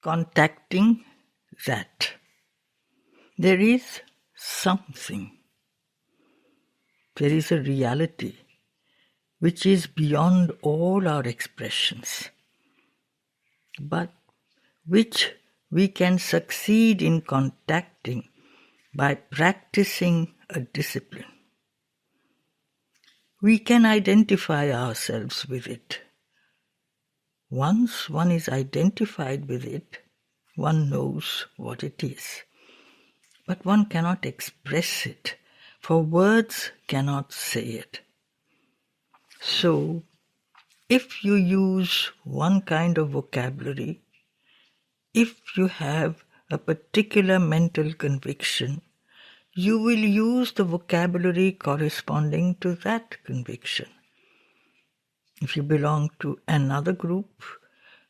contacting that. There is something. There is a reality which is beyond all our expressions, but which we can succeed in contacting by practicing a discipline. We can identify ourselves with it. Once one is identified with it, one knows what it is. But one cannot express it, for words cannot say it. So, if you use one kind of vocabulary, if you have a particular mental conviction, you will use the vocabulary corresponding to that conviction. If you belong to another group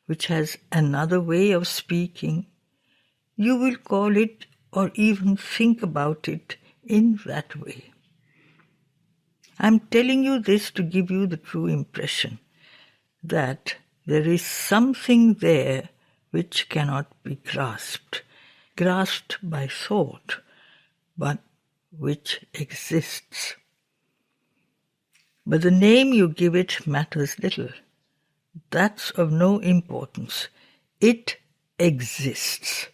which has another way of speaking, you will call it or even think about it in that way. I'm telling you this to give you the true impression that there is something there which cannot be grasped by thought, but which exists. But the name you give it matters little. That's of no importance. It exists.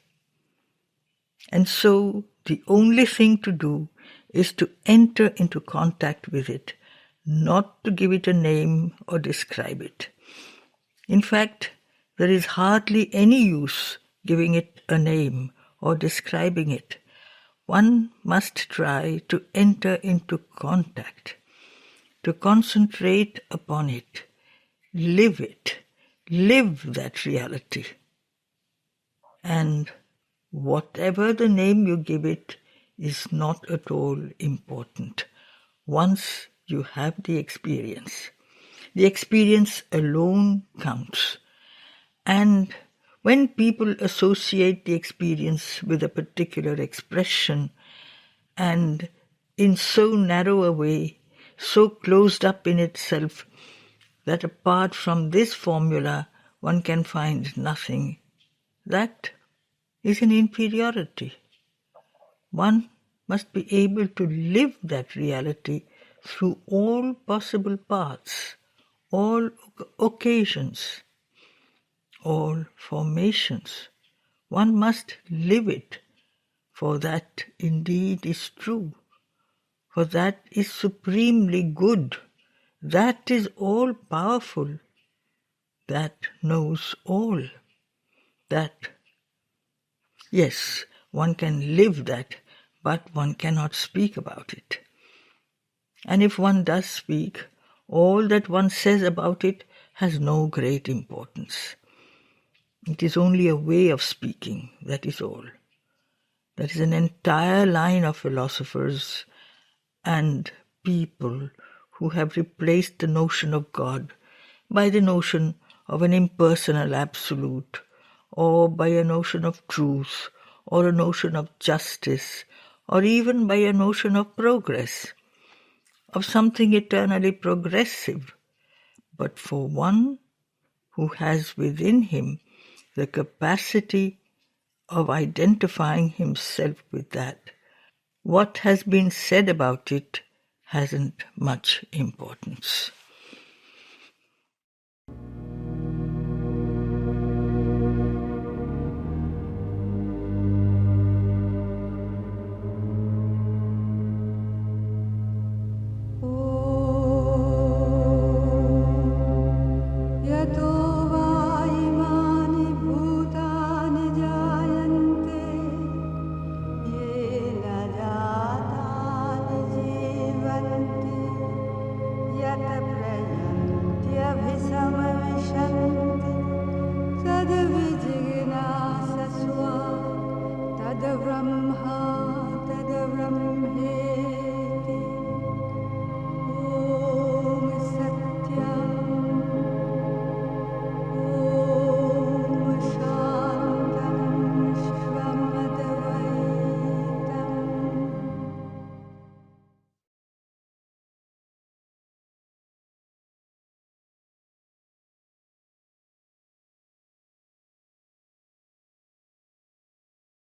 And so the only thing to do is to enter into contact with it, not to give it a name or describe it. In fact, there is hardly any use giving it a name or describing it. One must try to enter into contact, to concentrate upon it, live that reality. And whatever the name you give it is not at all important. Once you have the experience alone counts. And when people associate the experience with a particular expression, and in so narrow a way, so closed up in itself, that apart from this formula one can find nothing, that is an inferiority. One must be able to live that reality through all possible paths, all occasions, all formations. One must live it, for that indeed is true, for that is supremely good, that is all-powerful, that knows all, that, yes, one can live that, but one cannot speak about it. And if one does speak, all that one says about it has no great importance. It is only a way of speaking, that is all. There is an entire line of philosophers and people who have replaced the notion of God by the notion of an impersonal absolute, or by a notion of truth, or a notion of justice, or even by a notion of progress, of something eternally progressive. But for one who has within him the capacity of identifying himself with that, what has been said about it hasn't much importance.